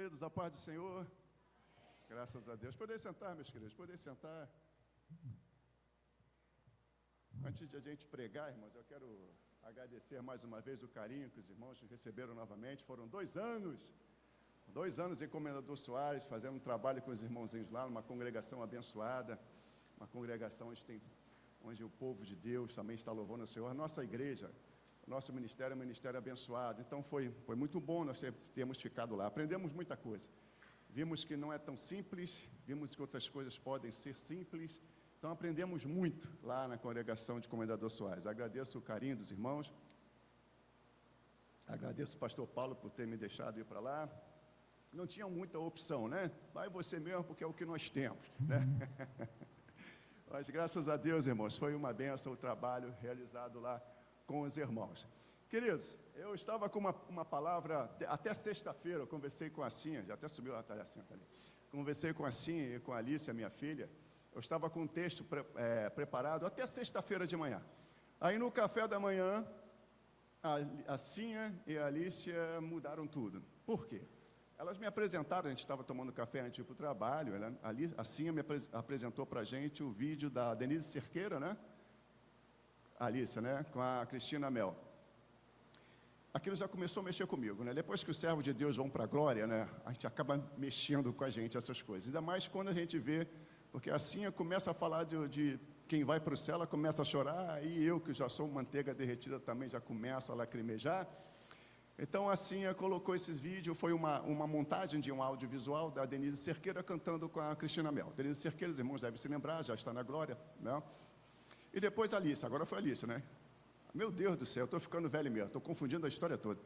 Queridos, a paz do Senhor. Graças a Deus. Podem sentar, meus queridos, podem sentar. Antes de a gente pregar, irmãos, eu quero agradecer mais uma vez o carinho que os irmãos receberam novamente. Foram 2 anos em Comendador Soares, fazendo um trabalho com os irmãozinhos lá, numa congregação abençoada, uma congregação onde o povo de Deus também está louvando o Senhor. A nossa igreja, o nosso ministério é um ministério abençoado. Então foi muito bom nós termos ficado lá. Aprendemos muita coisa. Vimos que não é tão simples, vimos que outras coisas podem ser simples. Então aprendemos muito lá na congregação de Comendador Soares. Agradeço o carinho dos irmãos. Agradeço o pastor Paulo por ter me deixado ir para lá. Não tinha muita opção, né? Vai você mesmo, porque é o que nós temos, né? Mas graças a Deus, irmãos, foi uma bênção o trabalho realizado lá com os irmãos. Queridos, eu estava com uma palavra, até sexta-feira, eu conversei com a Cinha, já até subiu a Cinha, tá ali. Conversei com a Cinha e com a Alice, a minha filha. Eu estava com um texto preparado até sexta-feira de manhã. Aí no café da manhã, a Cinha e a Alice mudaram tudo. Por quê? Elas me apresentaram, a gente estava tomando café antes de ir para o trabalho, a Cinha me apresentou para a gente o vídeo da Denise Cerqueira, né? Alice, né? Com a Cristina Mel. Aquilo já começou a mexer comigo, né? Depois que os servos de Deus vão para a glória, né? A gente acaba mexendo com a gente essas coisas. Ainda mais quando a gente vê, porque a Cinha começa a falar de quem vai para o céu, ela começa a chorar, e eu, que já sou manteiga derretida, também já começo a lacrimejar. Então a Cinha colocou esses vídeos, foi uma montagem de um audiovisual da Denise Cerqueira cantando com a Cristina Mel. Denise Cerqueira, os irmãos devem se lembrar, já está na glória, né? E depois a Alice, agora foi a Alice, né? Meu Deus do céu, eu estou ficando velho mesmo, estou confundindo a história toda.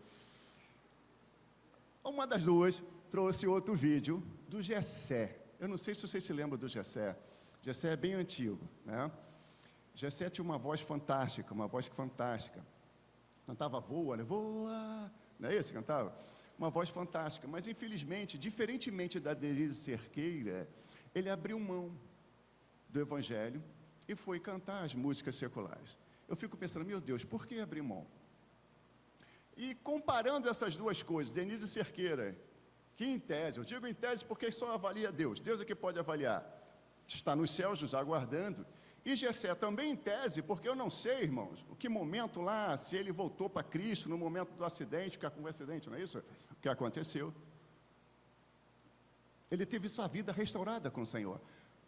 Uma das duas trouxe outro vídeo do Gessé. Eu não sei se vocês se lembram do Gessé. Gessé é bem antigo, né? Gessé tinha uma voz fantástica, Cantava voa, né? Voa, não é isso que cantava? Uma voz fantástica, mas infelizmente, diferentemente da Denise Cerqueira, ele abriu mão do Evangelho e foi cantar as músicas seculares. Eu fico pensando, meu Deus, por que abrir mão? E comparando essas duas coisas, Denise Cerqueira, que em tese, eu digo em tese porque só avalia Deus é que pode avaliar, está nos céus nos aguardando, e Gessé também em tese, porque eu não sei, irmãos, o que momento lá, se ele voltou para Cristo, no momento do acidente, que foi um acidente, não é isso? O que aconteceu? Ele teve sua vida restaurada com o Senhor.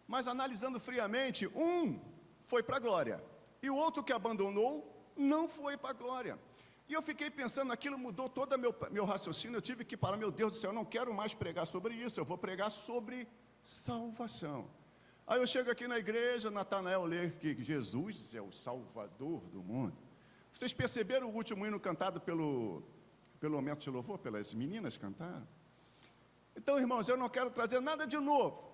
Mas analisando friamente, um foi para a glória, e o outro que abandonou, não foi para a glória. E eu fiquei pensando, aquilo mudou todo meu raciocínio, eu tive que falar, meu Deus do céu, eu não quero mais pregar sobre isso, eu vou pregar sobre salvação. Aí eu chego aqui na igreja, Natanael lê que Jesus é o Salvador do mundo. Vocês perceberam o último hino cantado pelo momento de louvor, pelas meninas cantaram? Então, irmãos, eu não quero trazer nada de novo.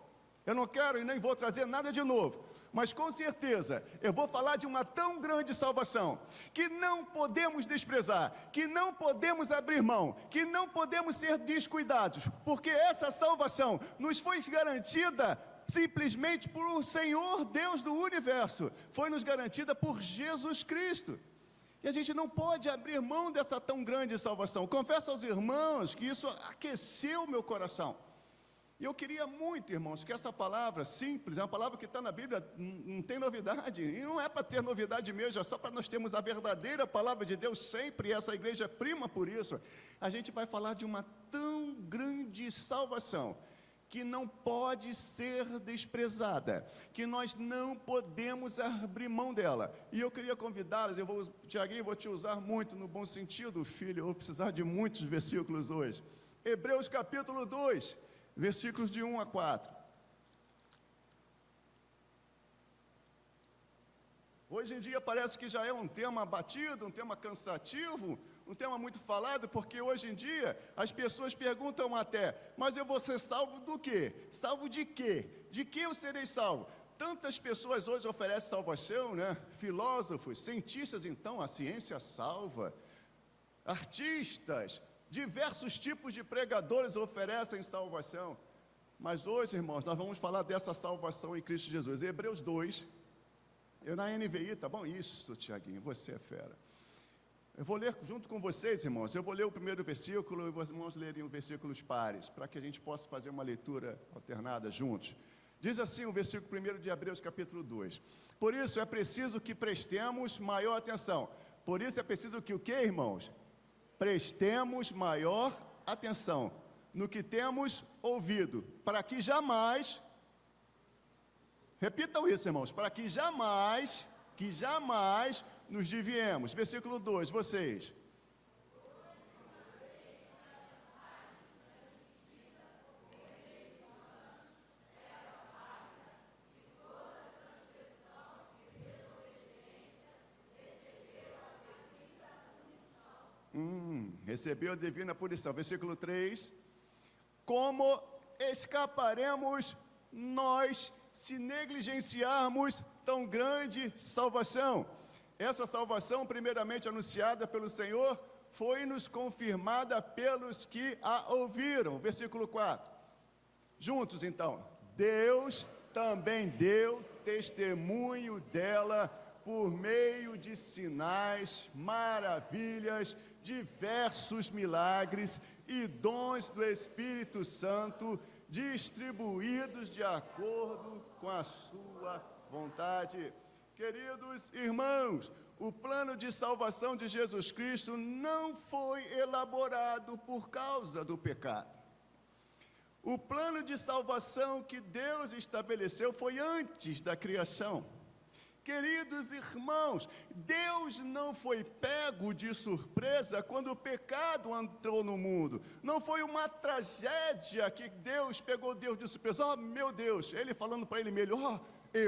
Eu não quero e nem vou trazer nada de novo, mas com certeza eu vou falar de uma tão grande salvação, que não podemos desprezar, que não podemos abrir mão, que não podemos ser descuidados, porque essa salvação nos foi garantida simplesmente por o Senhor Deus do universo, foi nos garantida por Jesus Cristo, e a gente não pode abrir mão dessa tão grande salvação. Confesso aos irmãos que isso aqueceu meu coração. E eu queria muito, irmãos, que essa palavra simples, é uma palavra que está na Bíblia, não tem novidade, e não é para ter novidade mesmo, é só para nós termos a verdadeira palavra de Deus sempre, e essa igreja prima por isso. A gente vai falar de uma tão grande salvação, que não pode ser desprezada, que nós não podemos abrir mão dela. E eu queria convidá-los, Tiaguinho, eu vou te usar muito no bom sentido, filho, eu vou precisar de muitos versículos hoje. Hebreus capítulo 2, versículos de 1 a 4. Hoje em dia parece que já é um tema batido, um tema cansativo, um tema muito falado, porque hoje em dia as pessoas perguntam até, mas eu vou ser salvo do quê? Salvo de quê? De que eu serei salvo? Tantas pessoas hoje oferecem salvação, né? Filósofos, cientistas, então, a ciência salva. Artistas, diversos tipos de pregadores oferecem salvação. Mas hoje, irmãos, nós vamos falar dessa salvação em Cristo Jesus. Hebreus 2, eu na NVI, tá bom? Isso, Tiaguinho, você é fera. Eu vou ler junto com vocês, irmãos. Eu vou ler o primeiro versículo e os irmãos lerem os versículos pares, para que a gente possa fazer uma leitura alternada juntos. Diz assim o versículo 1 de Hebreus, capítulo 2. Por isso é preciso que prestemos maior atenção. Por isso é preciso que o quê, irmãos? Prestemos maior atenção no que temos ouvido, para que jamais, repitam isso, irmãos, para que jamais nos desviemos. Versículo 2, vocês. Recebeu a divina punição. Versículo 3. Como escaparemos nós se negligenciarmos tão grande salvação? Essa salvação, primeiramente anunciada pelo Senhor, foi-nos confirmada pelos que a ouviram. Versículo 4. Juntos, então. Deus também deu testemunho dela por meio de sinais, maravilhas, diversos milagres e dons do Espírito Santo, distribuídos de acordo com a sua vontade. Queridos irmãos, o plano de salvação de Jesus Cristo não foi elaborado por causa do pecado. O plano de salvação que Deus estabeleceu foi antes da criação. Queridos irmãos, Deus não foi pego de surpresa quando o pecado entrou no mundo. Não foi uma tragédia que Deus pegou Deus de surpresa. Oh, meu Deus, ele falando para ele melhor,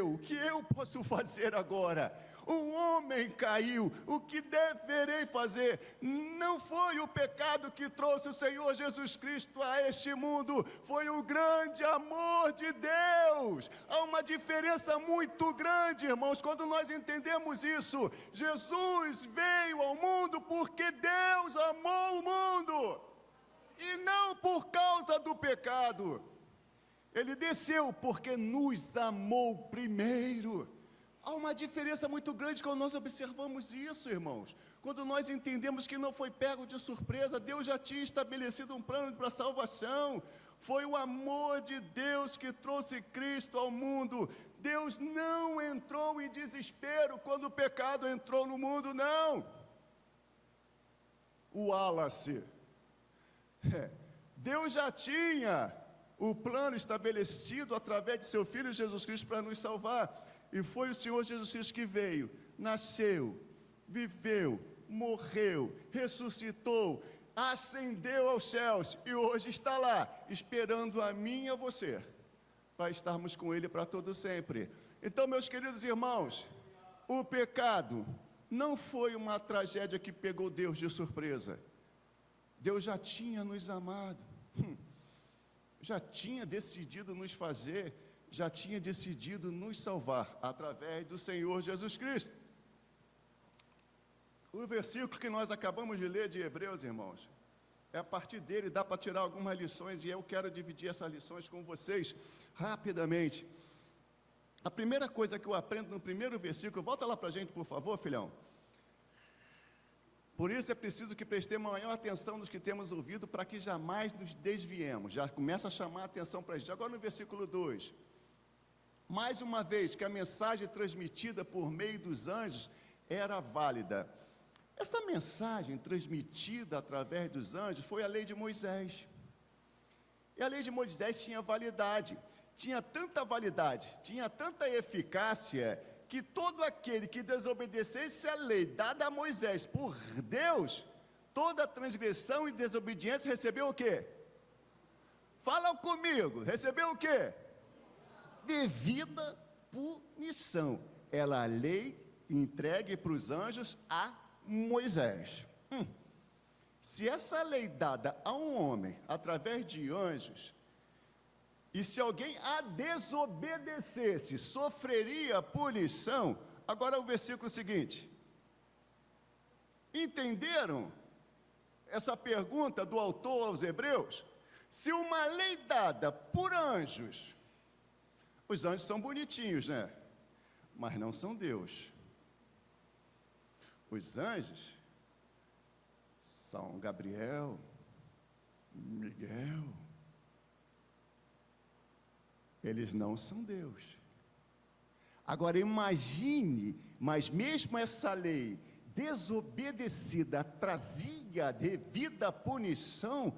o que eu posso fazer agora? Um homem caiu, o que deverei fazer? Não foi o pecado que trouxe o Senhor Jesus Cristo a este mundo, foi o grande amor de Deus. Há uma diferença muito grande, irmãos, quando nós entendemos isso. Jesus veio ao mundo porque Deus amou o mundo, e não por causa do pecado. Ele desceu porque nos amou primeiro. Há uma diferença muito grande quando nós observamos isso, irmãos. Quando nós entendemos que não foi pego de surpresa, Deus já tinha estabelecido um plano para a salvação. Foi o amor de Deus que trouxe Cristo ao mundo. Deus não entrou em desespero quando o pecado entrou no mundo, não. O Wallace. Deus já tinha o plano estabelecido através de seu Filho Jesus Cristo para nos salvar. E foi o Senhor Jesus Cristo que veio, nasceu, viveu, morreu, ressuscitou, ascendeu aos céus e hoje está lá, esperando a mim e a você, para estarmos com Ele para todo sempre. Então, meus queridos irmãos, o pecado não foi uma tragédia que pegou Deus de surpresa. Deus já tinha nos amado, já tinha decidido nos fazer, já tinha decidido nos salvar através do Senhor Jesus Cristo. O versículo que nós acabamos de ler de Hebreus, irmãos, a partir dele dá para tirar algumas lições e eu quero dividir essas lições com vocês rapidamente. A primeira coisa que eu aprendo no primeiro versículo, volta lá para a gente, por favor, filhão. Por isso é preciso que prestemos maior atenção nos que temos ouvido para que jamais nos desviemos. Já começa a chamar a atenção para a gente. Agora no versículo 2. Mais uma vez que a mensagem transmitida por meio dos anjos era válida. Essa mensagem transmitida através dos anjos foi a lei de Moisés. E a lei de Moisés tinha validade, tinha tanta validade, tinha tanta eficácia, que todo aquele que desobedecesse a lei dada a Moisés por Deus, toda transgressão e desobediência recebeu o quê? Fala comigo, recebeu o quê? Devida punição. Ela a lei entregue para os anjos a Moisés. Se essa lei dada a um homem através de anjos, e se alguém a desobedecesse, sofreria punição. Agora o versículo seguinte. Entenderam essa pergunta do autor aos Hebreus? Se uma lei dada por anjos, os anjos são bonitinhos, né? Mas não são Deus. Os anjos São Gabriel, Miguel, eles não são Deus. Agora imagine, mas mesmo essa lei desobedecida trazia devida punição,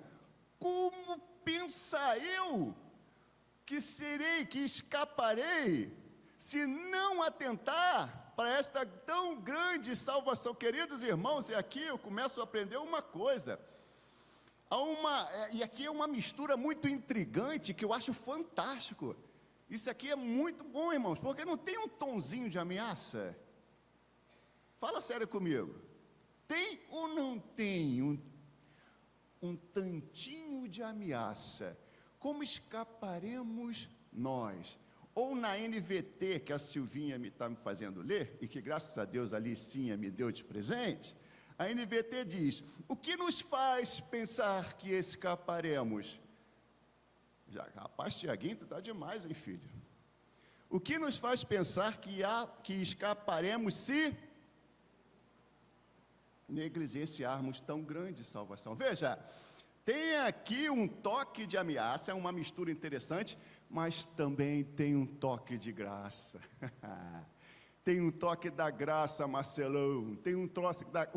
como pensa eu que serei, que escaparei, se não atentar para esta tão grande salvação? Queridos irmãos, e aqui eu começo a aprender uma coisa, e aqui é uma mistura muito intrigante, que eu acho fantástico. Isso aqui é muito bom, irmãos, porque não tem um tonzinho de ameaça. Fala sério comigo, tem ou não tem um tantinho de ameaça? Como escaparemos nós? Ou na NVT, que a Silvinha está me fazendo ler, e que graças a Deus a Licinha me deu de presente, a NVT diz: o que nos faz pensar que escaparemos? Rapaz, Tiaguinho, tu está demais, hein, filho? O que nos faz pensar que escaparemos se negligenciarmos tão grande salvação? Veja, tem aqui um toque de ameaça, é uma mistura interessante, mas também tem um toque de graça. Tem um toque da graça, Marcelão, tem o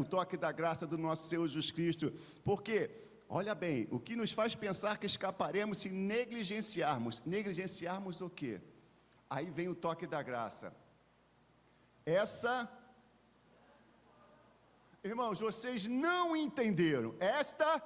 toque da graça do nosso Senhor Jesus Cristo, porque, olha bem, o que nos faz pensar que escaparemos se negligenciarmos o quê? Aí vem o toque da graça. Irmãos, vocês não entenderam, esta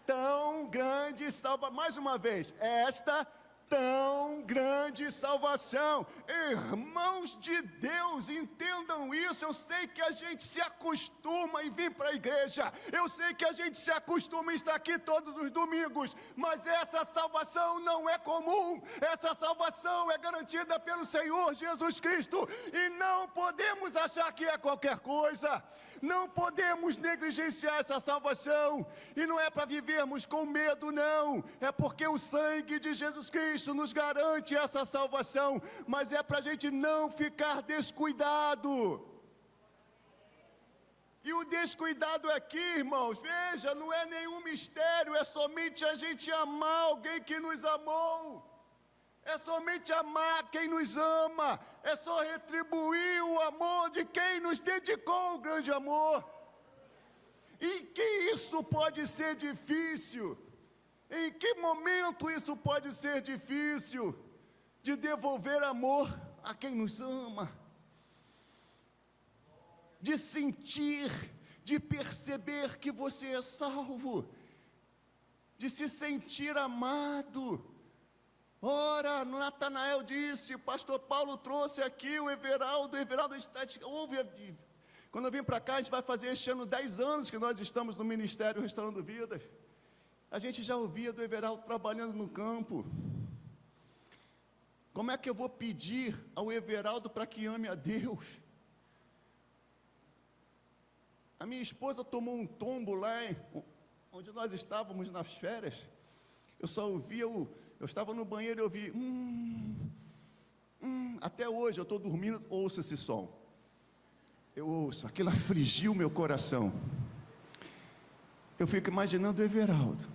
tão grande salvação, mais uma vez, esta tão grande salvação. Irmãos de Deus, entendam isso. Eu sei que a gente se acostuma em vir para a igreja, eu sei que a gente se acostuma em estar aqui todos os domingos, mas essa salvação não é comum, essa salvação é garantida pelo Senhor Jesus Cristo, e não podemos achar que é qualquer coisa. Não podemos negligenciar essa salvação, e não é para vivermos com medo, não, é porque o sangue de Jesus Cristo nos garante essa salvação, mas é para a gente não ficar descuidado. E o descuidado aqui, irmãos, veja, não é nenhum mistério, é somente a gente amar alguém que nos amou. É somente amar quem nos ama, é só retribuir o amor de quem nos dedicou o grande amor. Em que isso pode ser difícil? Em que momento isso pode ser difícil? De devolver amor a quem nos ama, de sentir, de perceber que você é salvo, de se sentir amado. Ora, Natanael disse, o pastor Paulo trouxe aqui o Everaldo está, quando eu vim para cá, a gente vai fazer este ano 10 anos que nós estamos no Ministério Restaurando Vidas. A gente já ouvia do Everaldo trabalhando no campo. Como é que eu vou pedir ao Everaldo para que ame a Deus? A minha esposa tomou um tombo lá, onde nós estávamos nas férias. Eu só ouvia eu estava no banheiro e ouvi, até hoje eu estou dormindo, ouço esse som. Eu ouço, aquilo afligiu meu coração. Eu fico imaginando o Everaldo,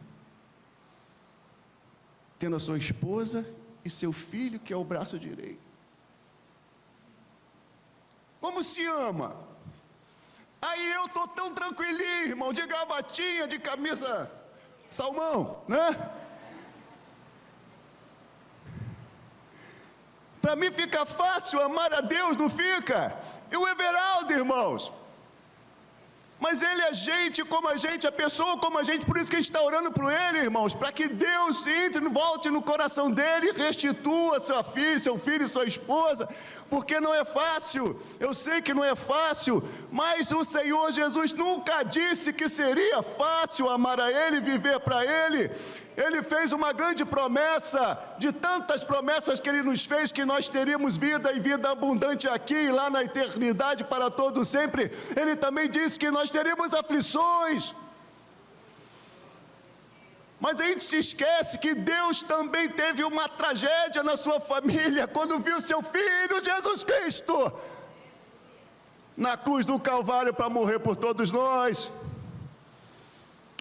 tendo a sua esposa e seu filho, que é o braço direito. Como se ama? Aí eu estou tão tranquilinho, irmão, de gravatinha, de camisa salmão, né? Para mim fica fácil amar a Deus, não fica? E o Everaldo, irmãos, mas ele é gente como a gente, a pessoa como a gente, por isso que a gente está orando por ele, irmãos, para que Deus entre, volte no coração dele, restitua seu filho e sua esposa, porque não é fácil, eu sei que não é fácil, mas o Senhor Jesus nunca disse que seria fácil amar a ele, viver para ele. Ele fez uma grande promessa, de tantas promessas que Ele nos fez, que nós teríamos vida e vida abundante aqui e lá na eternidade para todo sempre. Ele também disse que nós teríamos aflições. Mas a gente se esquece que Deus também teve uma tragédia na sua família, quando viu seu Filho Jesus Cristo na cruz do Calvário para morrer por todos nós.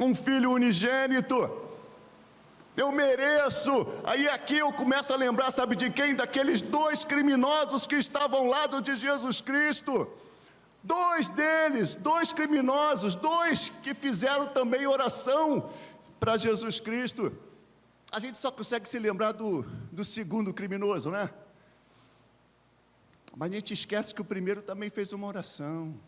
um filho unigênito. Eu mereço. Aí aqui eu começo a lembrar, sabe de quem? Daqueles 2 criminosos que estavam ao lado de Jesus Cristo. 2 deles, 2 criminosos, 2 que fizeram também oração para Jesus Cristo. A gente só consegue se lembrar do segundo criminoso, né? Mas a gente esquece que o primeiro também fez uma oração.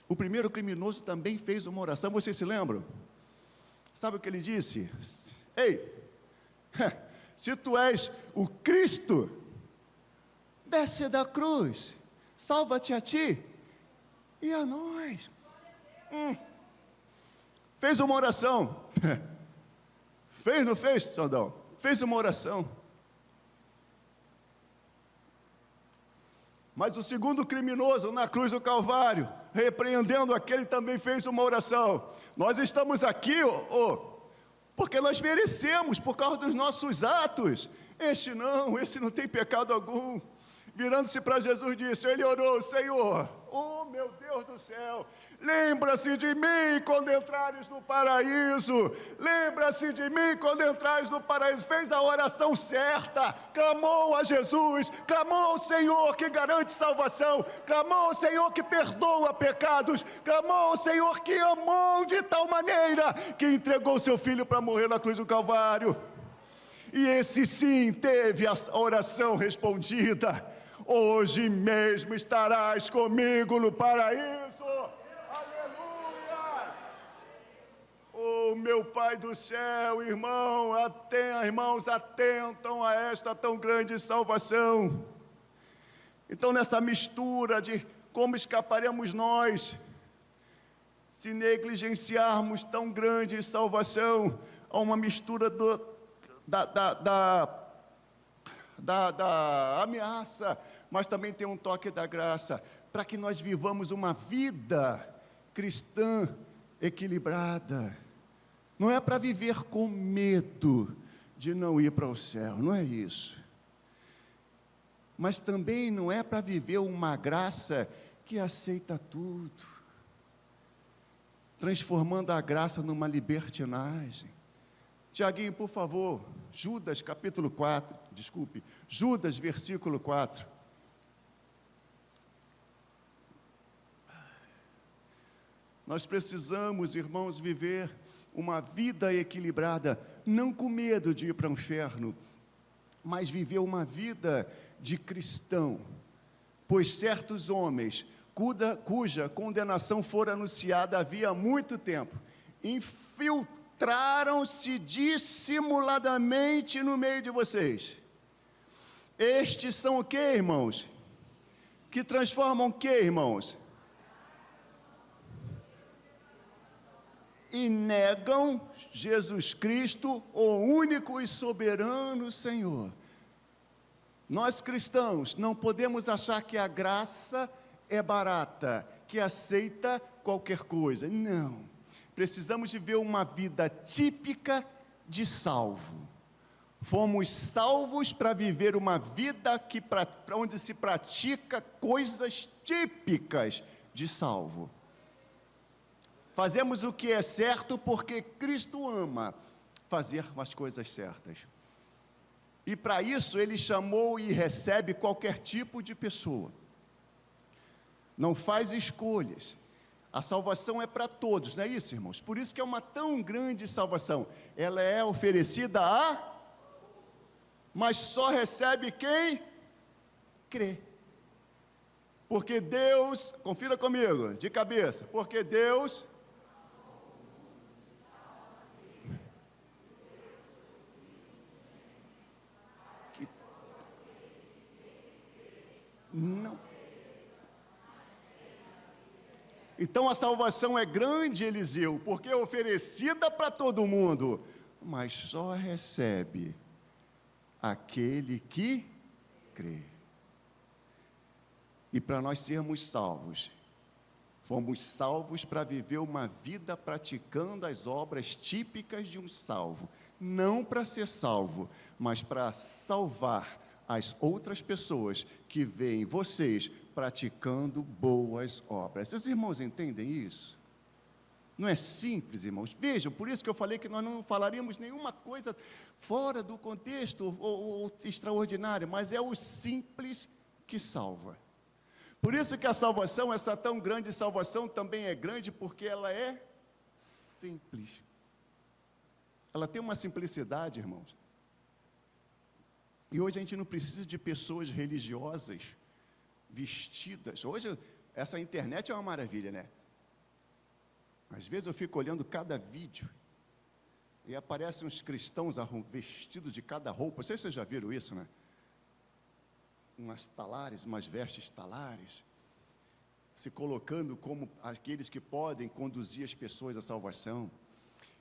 O primeiro criminoso também fez uma oração, vocês se lembram? Sabe o que ele disse? Ei, se tu és o Cristo, desce da cruz, salva-te a ti e a nós. Fez uma oração. Fez, não fez, Sondão? Fez uma oração. Mas o segundo criminoso na cruz do Calvário, repreendendo aquele, também fez uma oração. Nós estamos aqui, porque nós merecemos, por causa dos nossos atos. Este não tem pecado algum. Virando-se para Jesus, disse, ele orou, Senhor, oh meu Deus do céu, lembra-se de mim quando entrares no paraíso, lembra-se de mim quando entrares no paraíso. Fez a oração certa, clamou a Jesus, clamou ao Senhor que garante salvação, clamou ao Senhor que perdoa pecados, clamou ao Senhor que amou de tal maneira que entregou seu filho para morrer na cruz do Calvário. E esse sim teve a oração respondida. Hoje mesmo estarás comigo no paraíso. Aleluia! Oh, meu Pai do céu, irmãos, atentam a esta tão grande salvação. Então, nessa mistura de como escaparemos nós, se negligenciarmos tão grande salvação, há uma mistura da ameaça, mas também tem um toque da graça, para que nós vivamos uma vida cristã equilibrada. Não é para viver com medo de não ir para o céu, não é isso. Mas também não é para viver uma graça que aceita tudo, transformando a graça numa libertinagem. Tiaguinho, por favor, Judas versículo 4. Nós precisamos, irmãos, viver uma vida equilibrada, não com medo de ir para o inferno, mas viver uma vida de cristão, pois certos homens, cuja condenação fora anunciada havia muito tempo, infiltraram-se dissimuladamente no meio de vocês. Estes são o que, irmãos? Que transformam o que, irmãos? E negam Jesus Cristo, o único e soberano Senhor. Nós cristãos não podemos achar que a graça é barata, que aceita qualquer coisa. Não. Precisamos viver uma vida típica de salvo. Fomos salvos para viver uma vida onde se pratica coisas típicas de salvo. Fazemos o que é certo porque Cristo ama fazer as coisas certas. E para isso Ele chamou e recebe qualquer tipo de pessoa. Não faz escolhas. A salvação é para todos, não é isso, irmãos? Por isso que é uma tão grande salvação. Ela é oferecida mas só recebe quem crê. Porque Deus, confira comigo, de cabeça, porque Deus... Não. Então a salvação é grande, Eliseu, porque é oferecida para todo mundo, mas só recebe aquele que crê. E para nós sermos salvos, fomos salvos para viver uma vida praticando as obras típicas de um salvo, não para ser salvo, mas para salvar as outras pessoas que veem vocês praticando boas obras. Seus irmãos entendem isso? Não é simples, irmãos? Vejam, por isso que eu falei que nós não falaríamos nenhuma coisa fora do contexto ou extraordinário, mas é o simples que salva. Por isso que a salvação, essa tão grande salvação, também é grande porque ela é simples. Ela tem uma simplicidade, irmãos. E hoje a gente não precisa de pessoas religiosas, vestidas. Hoje, essa internet é uma maravilha, né? Às vezes eu fico olhando cada vídeo e aparecem uns cristãos vestidos de cada roupa. Não sei se vocês já viram isso, né? Umas talares, umas vestes talares, se colocando como aqueles que podem conduzir as pessoas à salvação.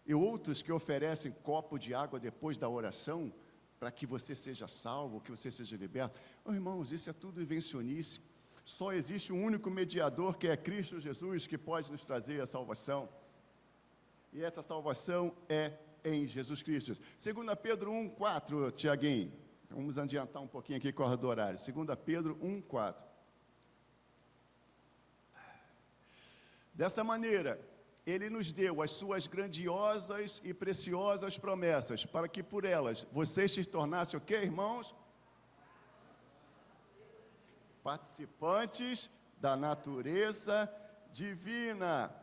E outros que oferecem copo de água depois da oração, para que você seja salvo, que você seja liberto. Oh, irmãos, isso é tudo invencionice. Só existe um único mediador, que é Cristo Jesus, que pode nos trazer a salvação. E essa salvação é em Jesus Cristo. 2 Pedro 1,4, Tiaguinho. Vamos adiantar um pouquinho aqui com a do horário. 2 Pedro 1,4. Dessa maneira, Ele nos deu as suas grandiosas e preciosas promessas, para que por elas vocês se tornassem o quê, irmãos? Participantes da natureza divina,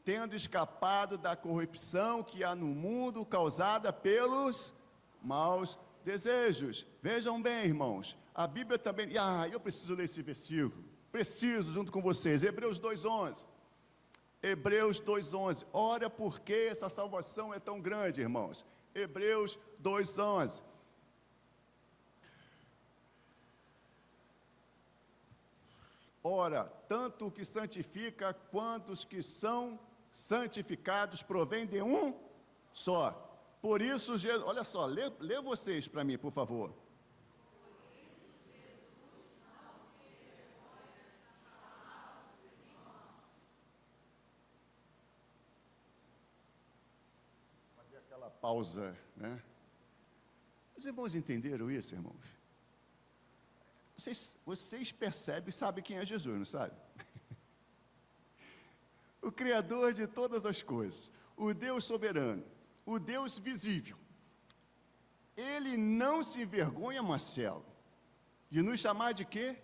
tendo escapado da corrupção que há no mundo causada pelos maus desejos. Vejam bem, irmãos, a Bíblia também... eu preciso ler esse versículo, preciso, junto com vocês, Hebreus 2,11. Hebreus 2,11. Ora, por que essa salvação é tão grande, irmãos? Hebreus 2,11. Ora, tanto o que santifica quanto os que são santificados provém de um só. Por isso, olha só, lê vocês para mim, por favor. Fazer aquela pausa, né? Os irmãos entenderam isso, irmãos? Vocês percebem, sabem quem é Jesus, não sabe? O Criador de todas as coisas, o Deus soberano, o Deus visível. Ele não se envergonha, Marcelo, de nos chamar de quê?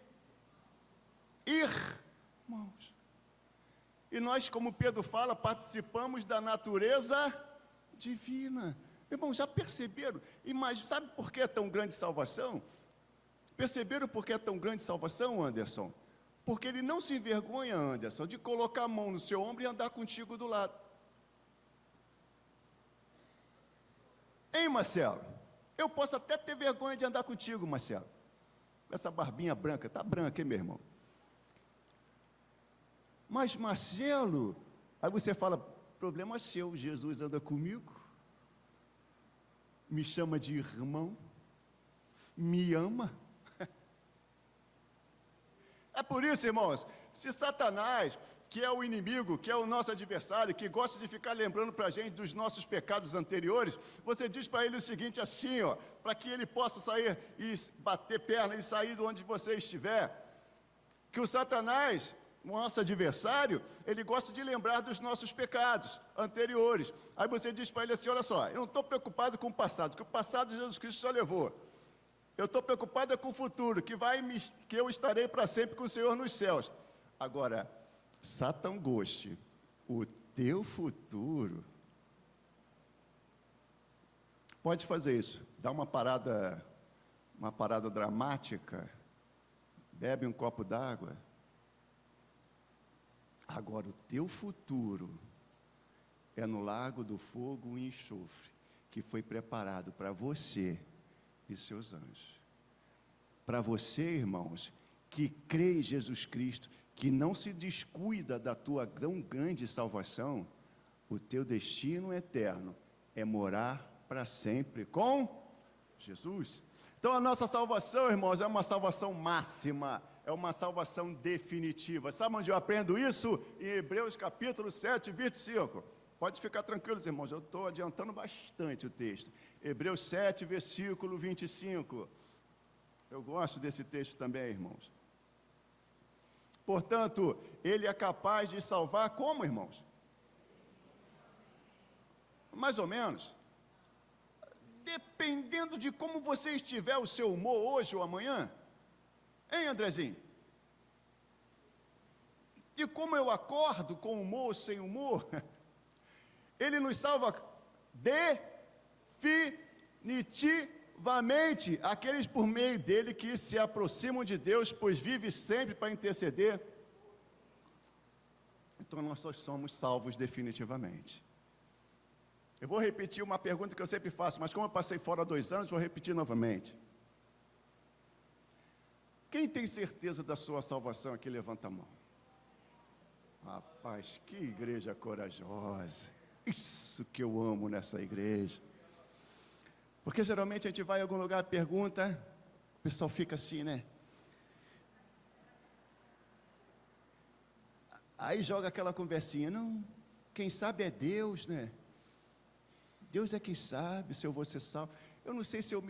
Irmãos. E nós, como Pedro fala, participamos da natureza divina. Irmãos, já perceberam? Sabe por que é tão grande salvação? Perceberam por que é tão grande salvação, Anderson? Porque ele não se envergonha, Anderson, de colocar a mão no seu ombro e andar contigo do lado. Hein, Marcelo? Eu posso até ter vergonha de andar contigo, Marcelo. Essa barbinha branca, tá branca, hein, meu irmão? Mas, Marcelo, aí você fala, problema seu, Jesus anda comigo, me chama de irmão, me ama. É por isso, irmãos, se Satanás, que é o inimigo, que é o nosso adversário, que gosta de ficar lembrando para a gente dos nossos pecados anteriores, você diz para ele o seguinte assim, ó, para que ele possa sair e bater perna e sair de onde você estiver, que o Satanás, nosso adversário, ele gosta de lembrar dos nossos pecados anteriores. Aí você diz para ele assim, olha só, eu não estou preocupado com o passado, que o passado Jesus Cristo já levou. Eu estou preocupado com o futuro, que eu estarei para sempre com o Senhor nos céus. Agora, Satan goste, o teu futuro, pode fazer isso, dá uma parada dramática, bebe um copo d'água. Agora, o teu futuro é no lago do fogo e enxofre, que foi preparado para você e seus anjos. Para você, irmãos, que crê em Jesus Cristo, que não se descuida da tua tão grande salvação, o teu destino eterno é morar para sempre com Jesus. Então a nossa salvação, irmãos, é uma salvação máxima, é uma salvação definitiva. Sabe onde eu aprendo isso? Em Hebreus capítulo 7, 25. Pode ficar tranquilos, irmãos, eu estou adiantando bastante o texto. Hebreus 7, versículo 25. Eu gosto desse texto também, irmãos. Portanto, ele é capaz de salvar como, irmãos? mais ou menos. Dependendo de como você estiver o seu humor hoje ou amanhã. Hein, Andrezinho? De como eu acordo com humor ou sem humor, Ele nos salva definitivamente aqueles por meio dele que se aproximam de Deus, pois vive sempre para interceder. Então nós só somos salvos definitivamente. Eu vou repetir uma pergunta que eu sempre faço, mas como eu passei fora 2 anos, vou repetir novamente. Quem tem certeza da sua salvação aqui, levanta a mão. Rapaz, que igreja corajosa. Isso que eu amo nessa igreja. Porque geralmente a gente vai em algum lugar, pergunta, o pessoal fica assim, né? Aí joga aquela conversinha, não, quem sabe é Deus, né? Deus é quem sabe se eu vou ser salvo. Eu não sei se eu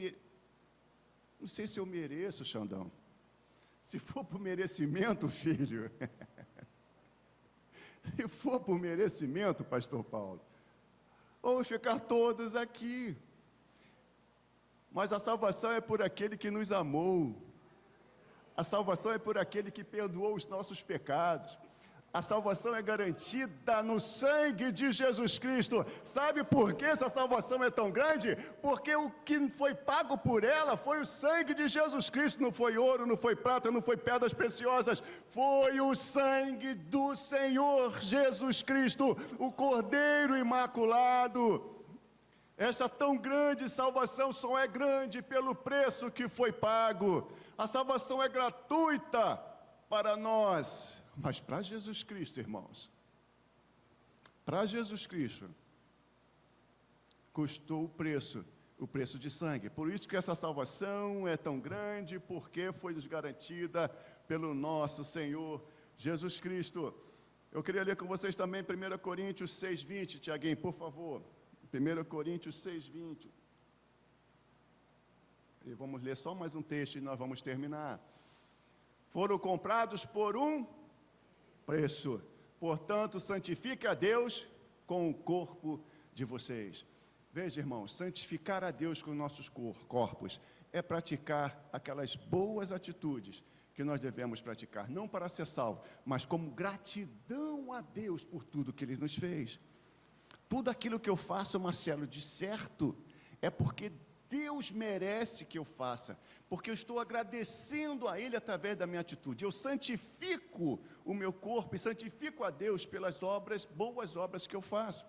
mereço, Xandão. Se for por merecimento, filho, se for por merecimento, pastor Paulo, vamos ficar todos aqui. Mas a salvação é por aquele que nos amou. A salvação é por aquele que perdoou os nossos pecados. A salvação é garantida no sangue de Jesus Cristo. Sabe por que essa salvação é tão grande? Porque o que foi pago por ela foi o sangue de Jesus Cristo. Não foi ouro, não foi prata, não foi pedras preciosas. Foi o sangue do Senhor Jesus Cristo, o Cordeiro Imaculado. Essa tão grande salvação só é grande pelo preço que foi pago. A salvação é gratuita para nós. Mas para Jesus Cristo, irmãos, para Jesus Cristo, custou o preço de sangue. Por isso que essa salvação é tão grande, porque foi nos garantida pelo nosso Senhor Jesus Cristo. Eu queria ler com vocês também 1 Coríntios 6:20, Tiaguinho, por favor. 1 Coríntios 6:20. E vamos ler só mais um texto e nós vamos terminar. Foram comprados por um preço, portanto, santifique a Deus com o corpo de vocês. Veja, irmãos, santificar a Deus com os nossos corpos é praticar aquelas boas atitudes que nós devemos praticar, não para ser salvo, mas como gratidão a Deus por tudo que Ele nos fez. Tudo aquilo que eu faço, Marcelo, de certo, é porque Deus merece que eu faça, porque eu estou agradecendo a Ele através da minha atitude. Eu santifico o meu corpo e santifico a Deus pelas obras, boas obras que eu faço.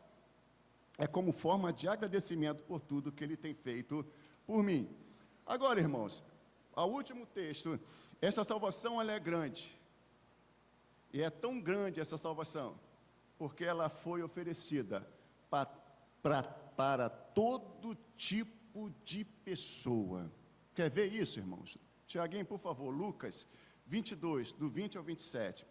É como forma de agradecimento por tudo que Ele tem feito por mim. Agora, irmãos, o último texto, essa salvação ela é grande. E é tão grande essa salvação, porque ela foi oferecida para todo tipo de pessoa. Quer ver isso, irmãos? Tiaguinho, por favor, Lucas 22, do 20 ao 27.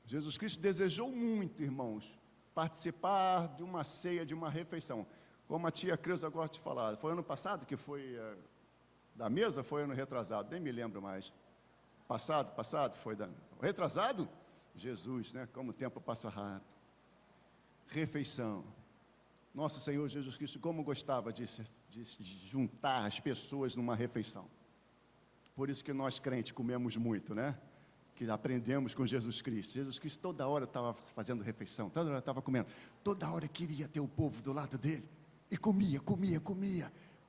Jesus Cristo desejou muito, irmãos, participar de uma ceia, de uma refeição. Como a tia Creuza gosta de falar, foi ano passado que foi da mesa, foi ano retrasado, nem me lembro mais. Passado, foi retrasado? Jesus, né? Como o tempo passa rápido. Refeição. Nosso Senhor Jesus Cristo, como gostava de juntar as pessoas numa refeição. Por isso que nós crentes comemos muito, né? Que aprendemos com Jesus Cristo. Jesus Cristo toda hora estava fazendo refeição, toda hora estava comendo, toda hora queria ter o povo do lado dele. E comia.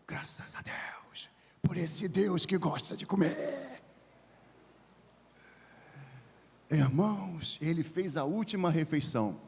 Graças a Deus, por esse Deus que gosta de comer. Irmãos, ele fez a última refeição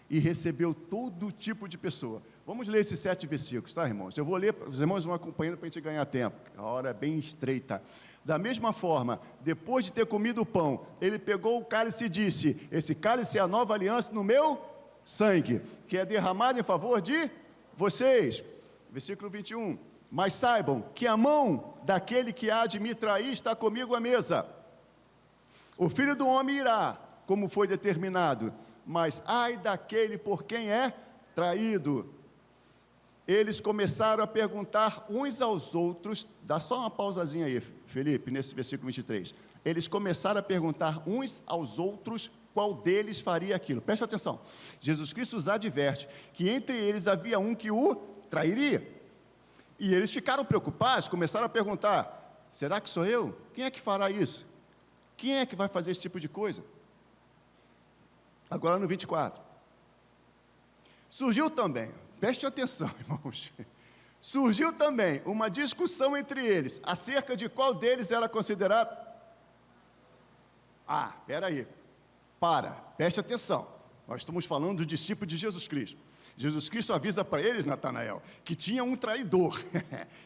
e recebeu todo tipo de pessoa. Vamos ler esses 7 versículos, tá, irmãos? Eu vou ler, os irmãos vão acompanhando para a gente ganhar tempo, a hora é bem estreita. Da mesma forma, depois de ter comido o pão, ele pegou o cálice e disse: esse cálice é a nova aliança no meu sangue, que é derramado em favor de vocês. Versículo 21. Mas saibam que a mão daquele que há de me trair está comigo à mesa. O Filho do Homem irá, como foi determinado, mas ai daquele por quem é traído. eles começaram a perguntar uns aos outros, dá só uma pausazinha aí, Felipe, nesse versículo 23. Eles começaram a perguntar uns aos outros qual deles faria aquilo. Preste atenção, Jesus Cristo os adverte que entre eles havia um que o trairia. E eles ficaram preocupados, começaram a perguntar, será que sou eu? Quem é que fará isso? Quem é que vai fazer esse tipo de coisa? Agora no 24. Surgiu também, preste atenção, irmãos, surgiu também uma discussão entre eles, acerca de qual deles era considerado. Espera aí, preste atenção, nós estamos falando do discípulo de Jesus Cristo. Jesus Cristo avisa para eles, Natanael, que tinha um traidor,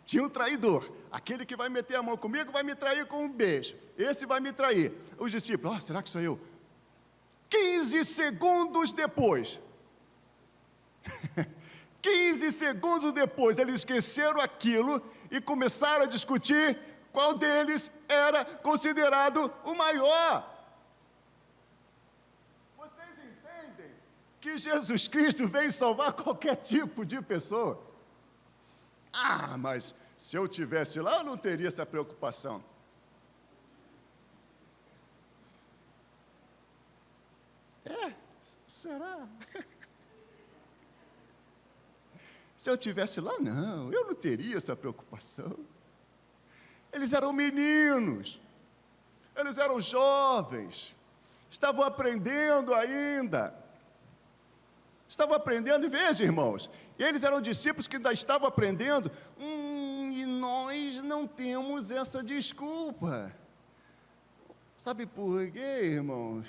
tinha um traidor, aquele que vai meter a mão comigo vai me trair com um beijo, esse vai me trair. Os discípulos, será que sou eu? 15 segundos depois, 15 segundos depois, eles esqueceram aquilo e começaram a discutir qual deles era considerado o maior. Vocês entendem que Jesus Cristo veio salvar qualquer tipo de pessoa? Mas se eu tivesse lá, eu não teria essa preocupação. Será? Se eu tivesse lá, não, eu não teria essa preocupação. Eles eram meninos, eles eram jovens, estavam aprendendo ainda, e veja, irmãos, eles eram discípulos que ainda estavam aprendendo, e nós não temos essa desculpa. Sabe por quê, irmãos?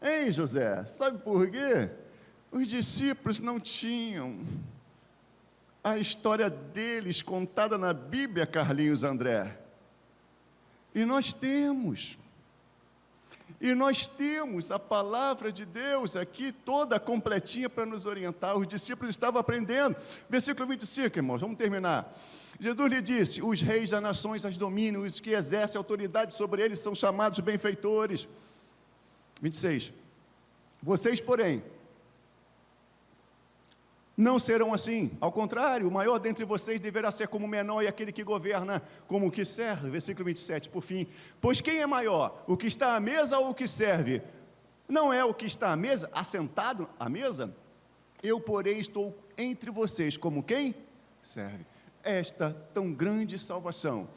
Hein, José, sabe por quê? Os discípulos não tinham a história deles contada na Bíblia, Carlinhos André. E nós temos a palavra de Deus aqui toda completinha para nos orientar. Os discípulos estavam aprendendo. Versículo 25, irmãos, vamos terminar. Jesus lhe disse, os reis das nações as dominam, os que exercem autoridade sobre eles são chamados benfeitores. 26, vocês, porém, não serão assim, ao contrário, o maior dentre vocês deverá ser como o menor e aquele que governa como o que serve. Versículo 27, por fim, pois quem é maior, o que está à mesa ou o que serve? Não é o que está à mesa, assentado à mesa? Eu, porém, estou entre vocês como quem serve. Esta tão grande salvação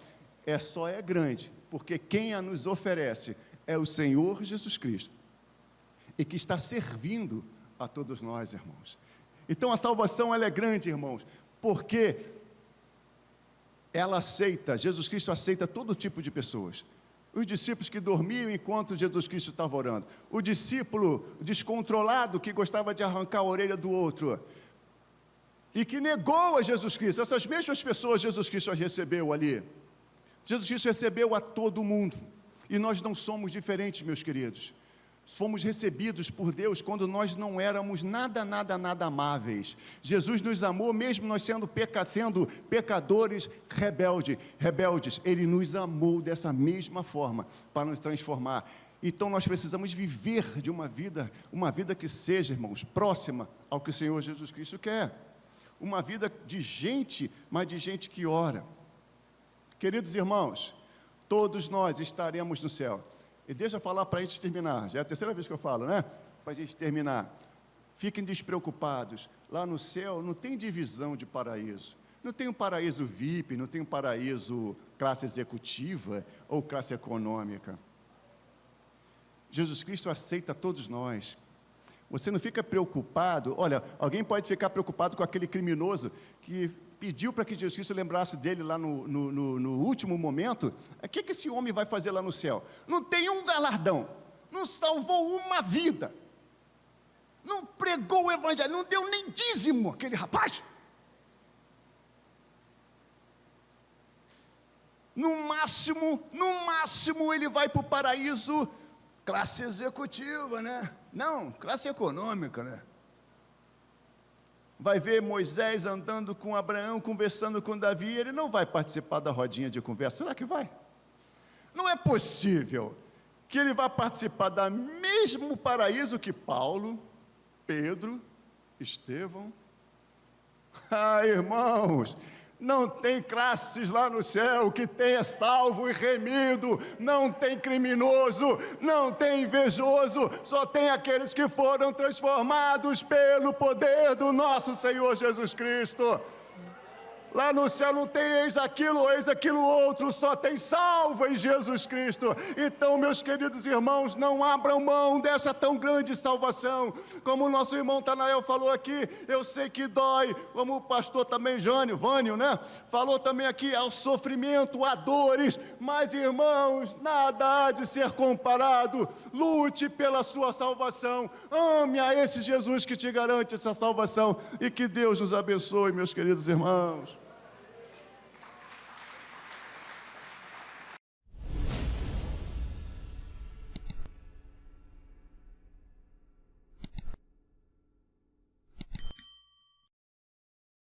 só é grande, porque quem a nos oferece é o Senhor Jesus Cristo, e que está servindo a todos nós, irmãos. Então a salvação ela é grande, irmãos, porque ela aceita, Jesus Cristo aceita todo tipo de pessoas. Os discípulos que dormiam enquanto Jesus Cristo estava orando, o discípulo descontrolado que gostava de arrancar a orelha do outro, e que negou a Jesus Cristo, essas mesmas pessoas Jesus Cristo as recebeu ali. Jesus Cristo recebeu a todo mundo, e nós não somos diferentes, meus queridos. Fomos recebidos por Deus quando nós não éramos nada amáveis. Jesus nos amou, mesmo nós sendo pecadores rebeldes. Ele nos amou dessa mesma forma, para nos transformar. Então nós precisamos viver de uma vida que seja, irmãos, próxima ao que o Senhor Jesus Cristo quer. Uma vida de gente, mas de gente que ora. Queridos irmãos, todos nós estaremos no céu. E deixa eu falar para a gente terminar, já é a terceira vez que eu falo, né? Para a gente terminar. Fiquem despreocupados, lá no céu não tem divisão de paraíso. Não tem um paraíso VIP, não tem um paraíso classe executiva ou classe econômica. Jesus Cristo aceita todos nós. Você não fica preocupado, olha, alguém pode ficar preocupado com aquele criminoso que pediu para que Jesus Cristo lembrasse dele lá no último momento. O que esse homem vai fazer lá no céu? Não tem um galardão, não salvou uma vida, não pregou o evangelho, não deu nem dízimo aquele rapaz. No máximo ele vai para o paraíso classe executiva, né? Não, classe econômica, né? Vai ver Moisés andando com Abraão, conversando com Davi, ele não vai participar da rodinha de conversa. Será que vai? Não é possível que ele vá participar do mesmo paraíso que Paulo, Pedro, Estevão. Ah, irmãos, não tem classes lá no céu que tenha salvo e remido, não tem criminoso, não tem invejoso, só tem aqueles que foram transformados pelo poder do nosso Senhor Jesus Cristo. Lá no céu não tem eis aquilo outro, só tem salvo em Jesus Cristo. Então, meus queridos irmãos, não abram mão dessa tão grande salvação. Como o nosso irmão Tanael falou aqui, eu sei que dói, como o pastor também Vânio, né? Falou também aqui, ao sofrimento, a dores, mas irmãos, nada há de ser comparado. Lute pela sua salvação, ame a esse Jesus que te garante essa salvação, e que Deus nos abençoe, meus queridos irmãos.